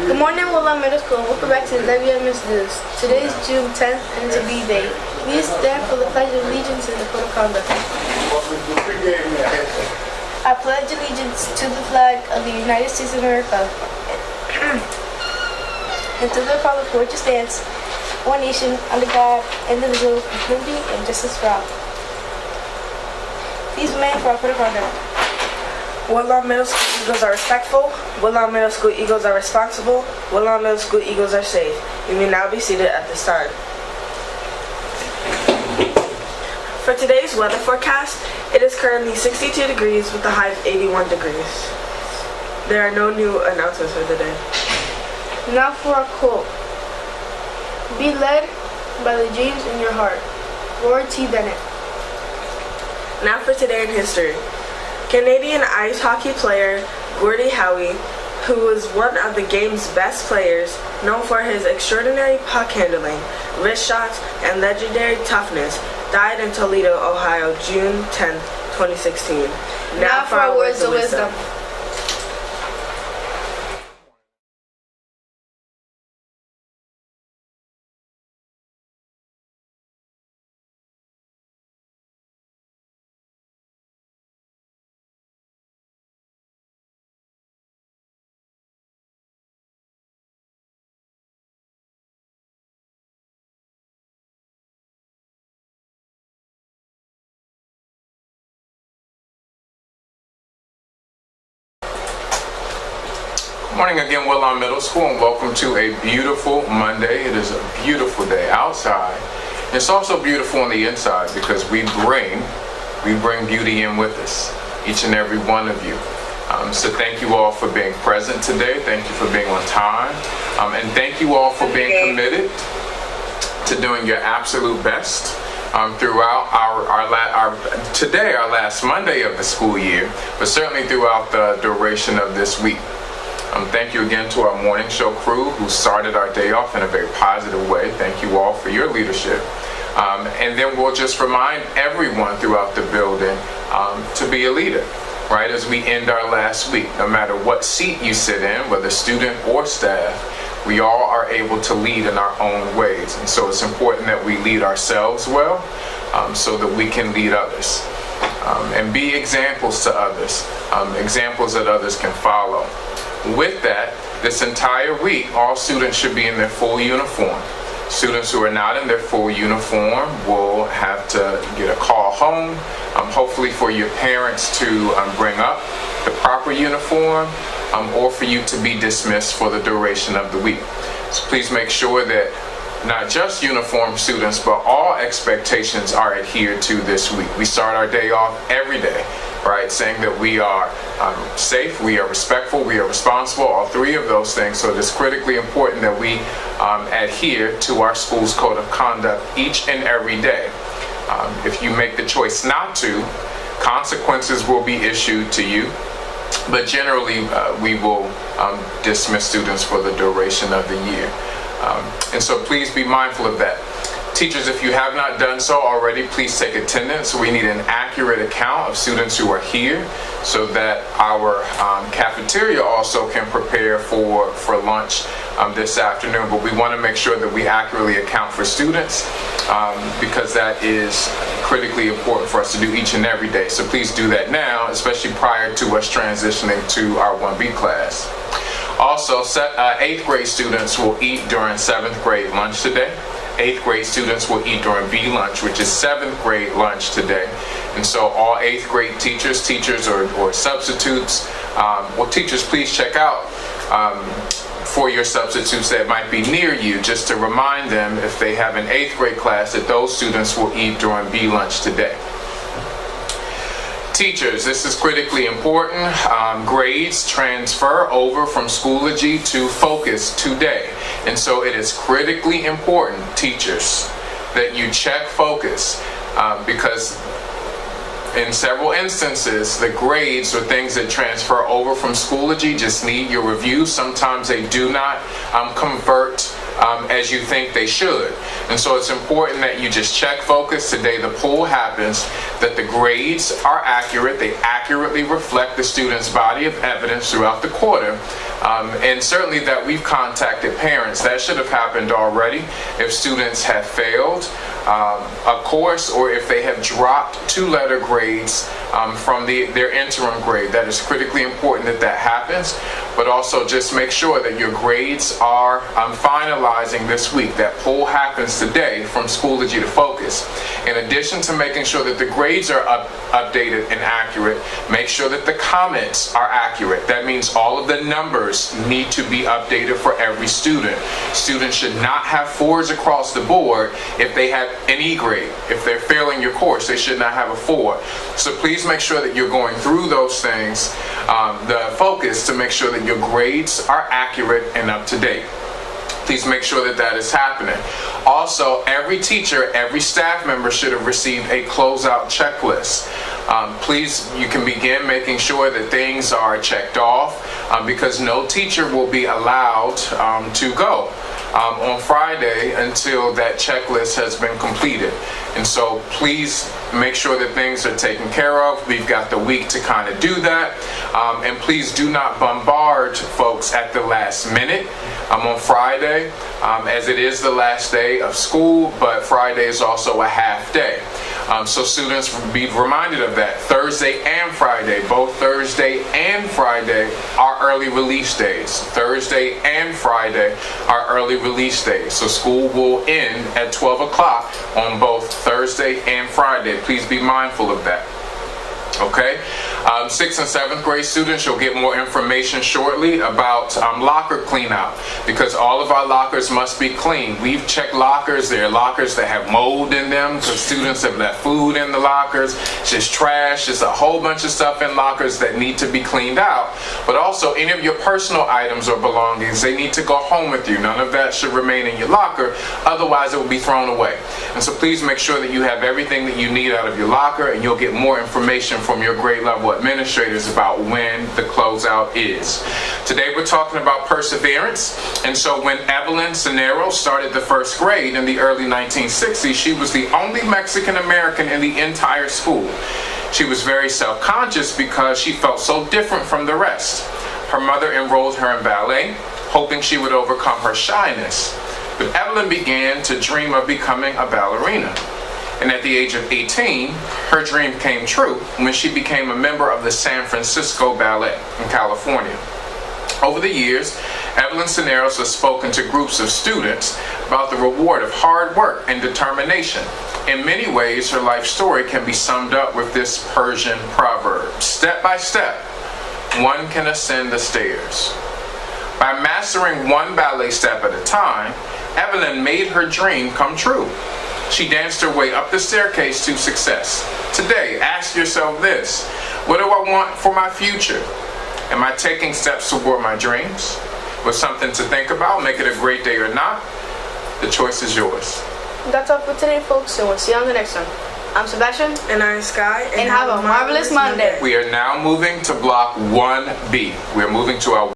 Good morning, Woodlawn Middle School. Welcome back to the WMS News. Today is June 10th and it's a B-Day. Please stand for the Pledge of Allegiance and the Code of Conduct. I pledge allegiance to the flag of the United States of America and to the republic for which it stands, one nation, under God, indivisible, with liberty and justice for all. Please remain for our Code of Conduct. Woodlawn Middle School Eagles are respectful. Woodlawn Middle School Eagles are responsible. Woodlawn Middle School Eagles are safe. You may now be seated at this time. For today's weather forecast, it is currently 62 degrees with a high of 81 degrees. There are no new announcements for today. Now for our quote. Be led by the dreams in your heart. Roy T. Bennett. Now for today in history. Canadian ice hockey player Gordie Howe, who was one of the game's best players, known for his extraordinary puck handling, wrist shots, and legendary toughness, died in Toledo, Ohio, June 10, 2016. Now for our words of wisdom. Good morning again, Woodlawn Middle School, and welcome to a beautiful Monday. It is a beautiful day outside. It's also beautiful on the inside because we bring beauty in with us, each and every one of you. So thank you all for being present today. Thank you for being on time. And thank you all for being committed to doing your absolute best throughout our last Monday of the school year, but certainly throughout the duration of this week. Thank you again to our morning show crew who started our day off in a very positive way. Thank you all for your leadership. And then we'll just remind everyone throughout the building to be a leader, right? As we end our last week, no matter what seat you sit in, whether student or staff, we all are able to lead in our own ways. And so it's important that we lead ourselves well so that we can lead others and be examples to others, examples that others can follow. With that, this entire week, all students should be in their full uniform. Students who are not in their full uniform will have to get a call home, hopefully for your parents to bring up the proper uniform, or for you to be dismissed for the duration of the week. So please make sure that not just uniform students, but all expectations are adhered to this week. We start our day off every day, right, saying that we are safe, we are respectful, we are responsible, all three of those things. So it is critically important that we adhere to our school's code of conduct each and every day. If you make the choice not to, consequences will be issued to you, but generally we will dismiss students for the duration of the year. And so please be mindful of that. Teachers, if you have not done so already, please take attendance. We need an accurate account of students who are here so that our cafeteria also can prepare for lunch this afternoon. But we want to make sure that we accurately account for students because that is critically important for us to do each and every day. So please do that now, especially prior to us transitioning to our 1B class. Also, 8th grade students will eat during 7th grade lunch today. 8th grade students will eat during B lunch, which is 7th grade lunch today. And so all 8th grade teachers or substitutes, teachers, please check out for your substitutes that might be near you, just to remind them if they have an 8th grade class that those students will eat during B lunch today. Teachers, this is critically important. Grades transfer over from Schoology to Focus today. And so it is critically important, teachers, that you check Focus because in several instances, the grades or things that transfer over from Schoology just need your review. Sometimes they do not convert as you think they should. And so it's important that you just check focus. Today the poll happens, that the grades are accurate. They accurately reflect the student's body of evidence throughout the quarter. And certainly that we've contacted parents. That should have happened already if students have failed a course or if they have dropped 2-letter grades from their interim grade. That is critically important that that happens. But also just make sure that your grades are finalizing this week. That poll happens today from Schoology to Focus. In addition to making sure that the grades are updated and accurate, make sure that the comments are accurate. That means all of the numbers need to be updated for every student. Students should not have 4s across the board if they have an E grade. If they're failing your course, they should not have a 4. So please make sure that you're going through those things, the focus, to make sure that your grades are accurate and up to date. Please make sure that that is happening. Also, every teacher, every staff member should have received a closeout checklist. Please, you can begin making sure that things are checked off because no teacher will be allowed to go on Friday until that checklist has been completed. And so please make sure that things are taken care of. We've got the week to kind of do that. And please do not bombard folks at the last minute on Friday, as it is the last day of school, but Friday is also a half day. So students be reminded of that. Thursday and Friday, both Thursday and Friday are early release days. Thursday and Friday are early release days. So school will end at 12 o'clock on both Thursday and Friday. Please be mindful of that. Okay, 6th and 7th grade students, you'll get more information shortly about locker clean out, because all of our lockers must be clean. We've checked lockers. There are lockers that have mold in them because students have left food in the lockers. It's just trash. There's a whole bunch of stuff in lockers that need to be cleaned out. But also any of your personal items or belongings, they need to go home with you. None of that should remain in your locker. Otherwise, it will be thrown away. And so please make sure that you have everything that you need out of your locker, and you'll get more information from your grade level administrators about when the closeout is. Today we're talking about perseverance. And so when Evelyn Cisneros started the 1st grade in the early 1960s, she was the only Mexican American in the entire school. She was very self-conscious because she felt so different from the rest. Her mother enrolled her in ballet, hoping she would overcome her shyness. But Evelyn began to dream of becoming a ballerina. And at the age of 18, her dream came true when she became a member of the San Francisco Ballet in California. Over the years, Evelyn Cisneros has spoken to groups of students about the reward of hard work and determination. In many ways, her life story can be summed up with this Persian proverb: step by step, one can ascend the stairs. By mastering one ballet step at a time, Evelyn made her dream come true. She danced her way up the staircase to success. Today, ask yourself this: what do I want for my future? Am I taking steps toward my dreams? With something to think about, make it a great day or not, the choice is yours. That's all for today, folks, and we'll see you on the next one. I'm Sebastian. And I'm Sky. And have a marvelous Monday. We are now moving to Block 1B. We are moving to our